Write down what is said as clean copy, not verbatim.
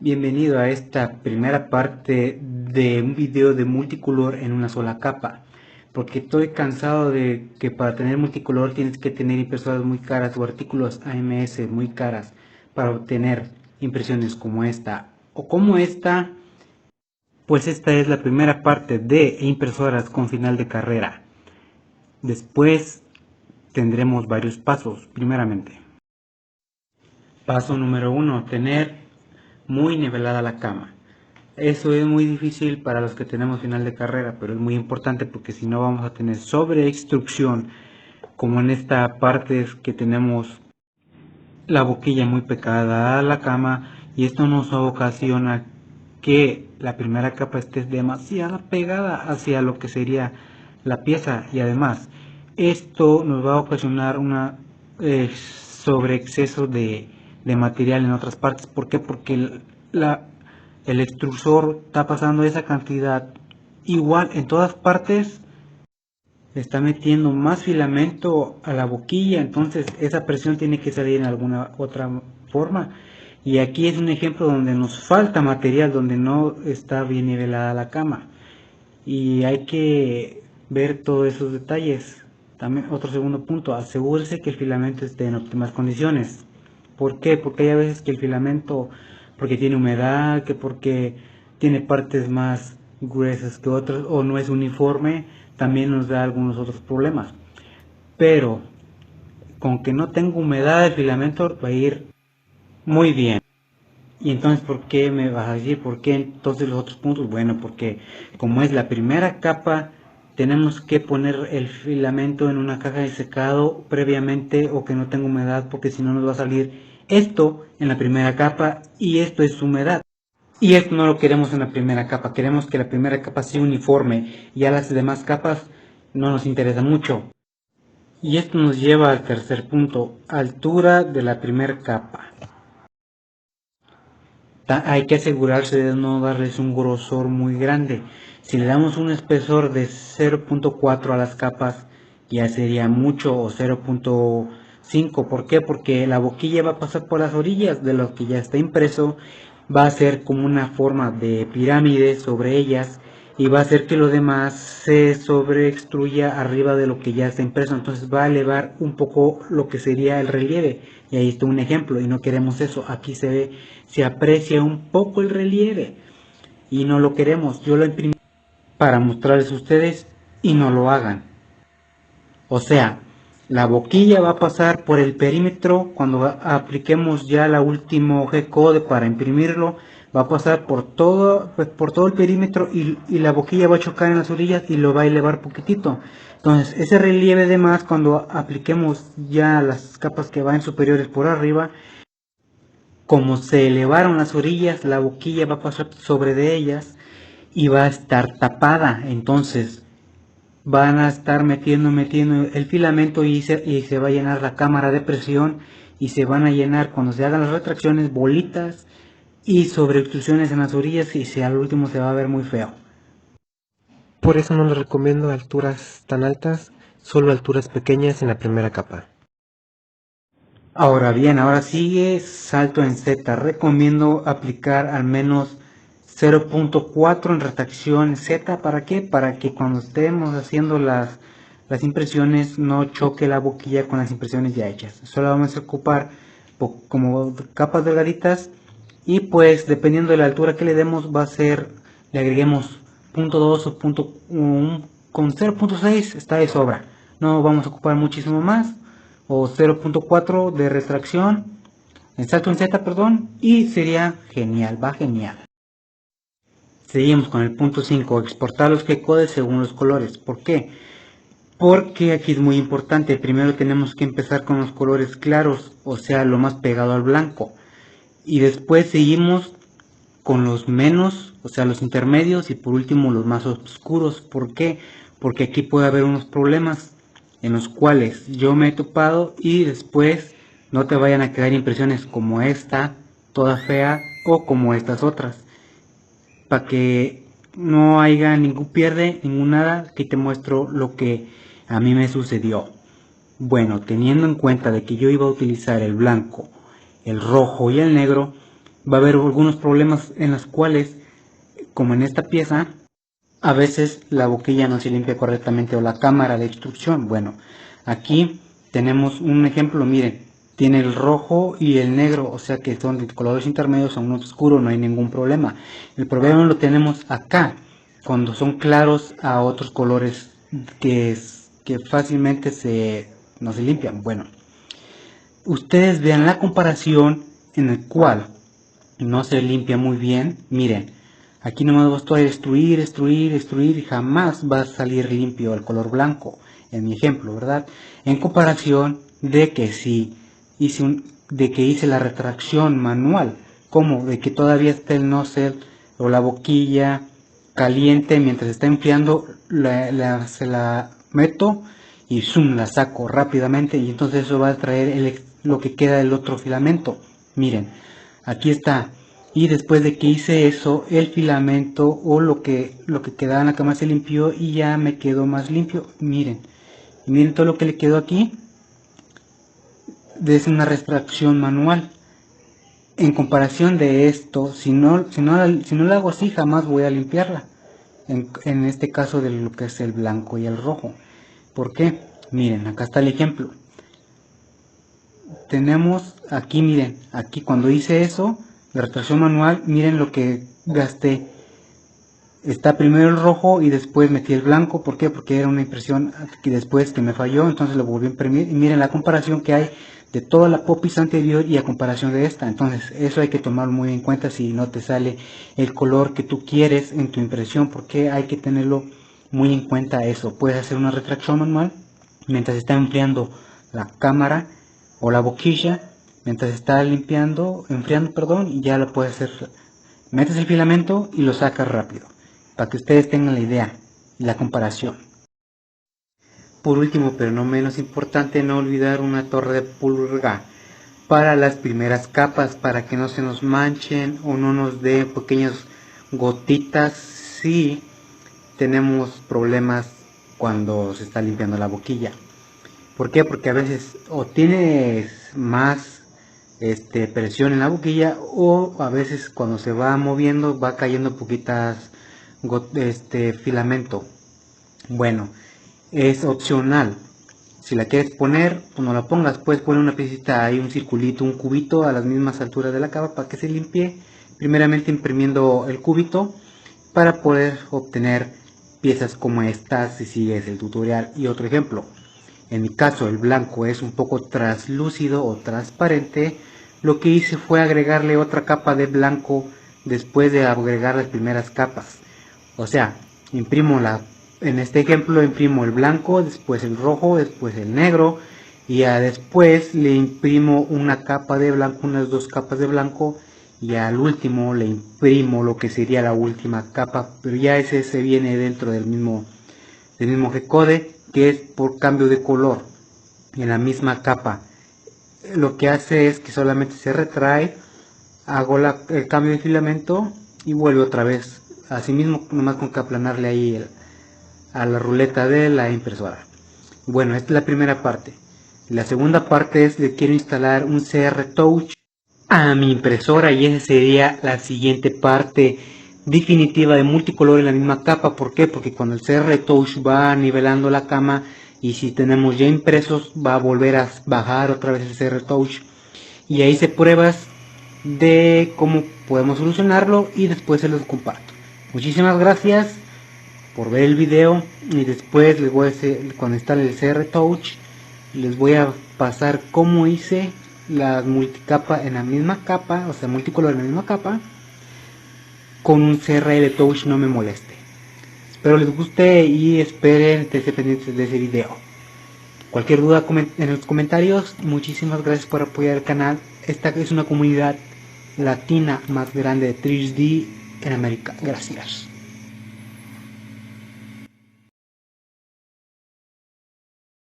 Bienvenido a esta primera parte de un video de multicolor en una sola capa, porque estoy cansado de que para tener multicolor tienes que tener impresoras muy caras o artículos AMS muy caras para obtener impresiones como esta o como esta. Pues esta es la primera parte de impresoras con final de carrera. Después tendremos varios pasos. Primeramente, paso número 1, tener muy nivelada la cama. Eso es muy difícil para los que tenemos final de carrera, pero es muy importante porque si no vamos a tener sobreextrusión, como en esta parte que tenemos la boquilla muy pegada a la cama, y esto nos ocasiona que la primera capa esté demasiado pegada hacia lo que sería la pieza, y además esto nos va a ocasionar una sobreexceso de material en otras partes. ¿Por qué? Porque el extrusor está pasando esa cantidad igual en todas partes, le está metiendo más filamento a la boquilla, entonces esa presión tiene que salir en alguna otra forma. Y aquí es un ejemplo donde nos falta material, donde no está bien nivelada la cama. Y hay que ver todos esos detalles. También otro segundo punto, asegúrese que el filamento esté en óptimas condiciones. ¿Por qué? Porque hay veces que el filamento, porque tiene humedad, que porque tiene partes más gruesas que otras, o no es uniforme, también nos da algunos otros problemas. Pero con que no tenga humedad el filamento va a ir muy bien. Y entonces, ¿por qué me vas a decir? ¿Por qué entonces los otros puntos? Bueno, porque como es la primera capa, tenemos que poner el filamento en una caja de secado previamente, o que no tenga humedad, porque si no nos va a salir esto en la primera capa y esto es humedad. Y esto no lo queremos en la primera capa, queremos que la primera capa sea uniforme y a las demás capas no nos interesa mucho. Y esto nos lleva al tercer punto, altura de la primera capa. Hay que asegurarse de no darles un grosor muy grande. Si le damos un espesor de 0.4 a las capas, ya sería mucho, o 0.5. ¿Por qué? Porque la boquilla va a pasar por las orillas de lo que ya está impreso, va a ser como una forma de pirámide sobre ellas, y va a hacer que lo demás se sobreextruya arriba de lo que ya está impreso. Entonces va a elevar un poco lo que sería el relieve, y ahí está un ejemplo, y no queremos eso. Aquí se aprecia un poco el relieve y no lo queremos. Yo lo imprimí para mostrarles a ustedes y no lo hagan. O sea, la boquilla va a pasar por el perímetro. Cuando apliquemos ya la último G-code para imprimirlo, va a pasar por todo el perímetro, y la boquilla va a chocar en las orillas y lo va a elevar poquitito. Entonces ese relieve de más, cuando apliquemos ya las capas que van superiores por arriba, como se elevaron las orillas, la boquilla va a pasar sobre de ellas y va a estar tapada. Entonces van a estar metiendo el filamento, y se va a llenar la cámara de presión, y se van a llenar, cuando se hagan las retracciones, bolitas y sobreextrusiones en las orillas, y al último se va a ver muy feo. Por eso no les recomiendo alturas tan altas, solo alturas pequeñas en la primera capa. Ahora bien, ahora sigue salto en Z. Recomiendo aplicar al menos 0.4 en retracción Z. ¿Para qué? Para que cuando estemos haciendo las impresiones no choque la boquilla con las impresiones ya hechas. Solo vamos a ocupar como capas delgaditas, y pues dependiendo de la altura que le demos va a ser, le agreguemos 0.2 o 1, con 0.6 está de sobra. No vamos a ocupar muchísimo más, o 0.4 de retracción, en salto en Z, perdón, y sería genial, va genial. Seguimos con el punto 5, exportar los G-codes según los colores. ¿Por qué? Porque aquí es muy importante. Primero tenemos que empezar con los colores claros, o sea, lo más pegado al blanco. Y después seguimos con los menos, o sea, los intermedios, y por último los más oscuros. ¿Por qué? Porque aquí puede haber unos problemas en los cuales yo me he topado, y después no te vayan a quedar impresiones como esta, toda fea, o como estas otras. Para que no haya ningún pierde, ningún nada, aquí te muestro lo que a mí me sucedió. Bueno, teniendo en cuenta de que yo iba a utilizar el blanco, el rojo y el negro, va a haber algunos problemas en los cuales, como en esta pieza, a veces la boquilla no se limpia correctamente o la cámara de extrusión. Bueno, aquí tenemos un ejemplo, miren, tiene el rojo y el negro, o sea que son de colores intermedios, son oscuros, no hay ningún problema. El problema lo tenemos acá, cuando son claros a otros colores que fácilmente no se limpian. Bueno, ustedes vean la comparación en el cual no se limpia muy bien. Miren, aquí nomás vas a destruir y jamás va a salir limpio el color blanco, en mi ejemplo, ¿verdad? En comparación de que si hice la retracción manual, como de que todavía está el nozzle o la boquilla caliente mientras está enfriando, se la meto y zoom, la saco rápidamente, y entonces eso va a traer lo que queda del otro filamento. Miren, aquí está. Y después de que hice eso, el filamento o lo que quedaba en la cama se limpió y ya me quedó más limpio. Miren, miren todo lo que le quedó aquí. Es una extracción manual. En comparación de esto, si no lo hago así, jamás voy a limpiarla. En este caso de lo que es el blanco y el rojo. ¿Por qué? Miren, acá está el ejemplo. Tenemos aquí, miren, aquí cuando hice eso, la retracción manual, miren lo que gasté. Está primero el rojo y después metí el blanco. ¿Por qué? Porque era una impresión que después que me falló, entonces lo volví a imprimir. Y miren la comparación que hay de toda la popis anterior y a comparación de esta. Entonces eso hay que tomarlo muy en cuenta si no te sale el color que tú quieres en tu impresión, porque hay que tenerlo muy en cuenta eso. Puedes hacer una retracción manual mientras está enfriando la cámara o la boquilla, mientras está enfriando, perdón, y ya lo puedes hacer. Metes el filamento y lo sacas rápido, para que ustedes tengan la idea y la comparación. Por último, pero no menos importante, no olvidar una torre de purga para las primeras capas, para que no se nos manchen o no nos dé pequeñas gotitas si tenemos problemas cuando se está limpiando la boquilla. ¿Por qué? Porque a veces o tienes más presión en la boquilla, o a veces cuando se va moviendo va cayendo poquitas filamento. Bueno, es opcional. Si la quieres poner, pues no la pongas. Puedes poner una piecita ahí, un circulito, un cubito a las mismas alturas de la capa para que se limpie. Primeramente imprimiendo el cubito para poder obtener piezas como estas si sigues el tutorial. Y otro ejemplo, en mi caso el blanco es un poco translúcido o transparente. Lo que hice fue agregarle otra capa de blanco después de agregar las primeras capas. O sea, en este ejemplo imprimo el blanco, después el rojo, después el negro, y ya después le imprimo una capa de blanco, unas dos capas de blanco, y al último le imprimo lo que sería la última capa, pero ya ese se viene dentro del mismo G-code, que es por cambio de color en la misma capa. Lo que hace es que solamente se retrae, hago el cambio de filamento y vuelve otra vez. Así mismo, nomás con que aplanarle ahí a la ruleta de la impresora. Bueno, esta es la primera parte. La segunda parte es que quiero instalar un CR Touch a mi impresora, y esa sería la siguiente parte definitiva de multicolor en la misma capa. ¿Por qué? Porque cuando el CR Touch va nivelando la cama, y si tenemos ya impresos, va a volver a bajar otra vez el CR Touch, y ahí hice pruebas de cómo podemos solucionarlo y después se los comparto. Muchísimas gracias por ver el video, y después les voy a hacer, cuando instale el CR Touch, les voy a pasar cómo hice la multicapa en la misma capa, o sea multicolor en la misma capa, con un CRL Touch no me moleste. Espero les guste y esperen, estén pendientes de ese video. Cualquier duda en los comentarios. Muchísimas gracias por apoyar el canal. Esta es una comunidad latina más grande de 3D en América. Gracias.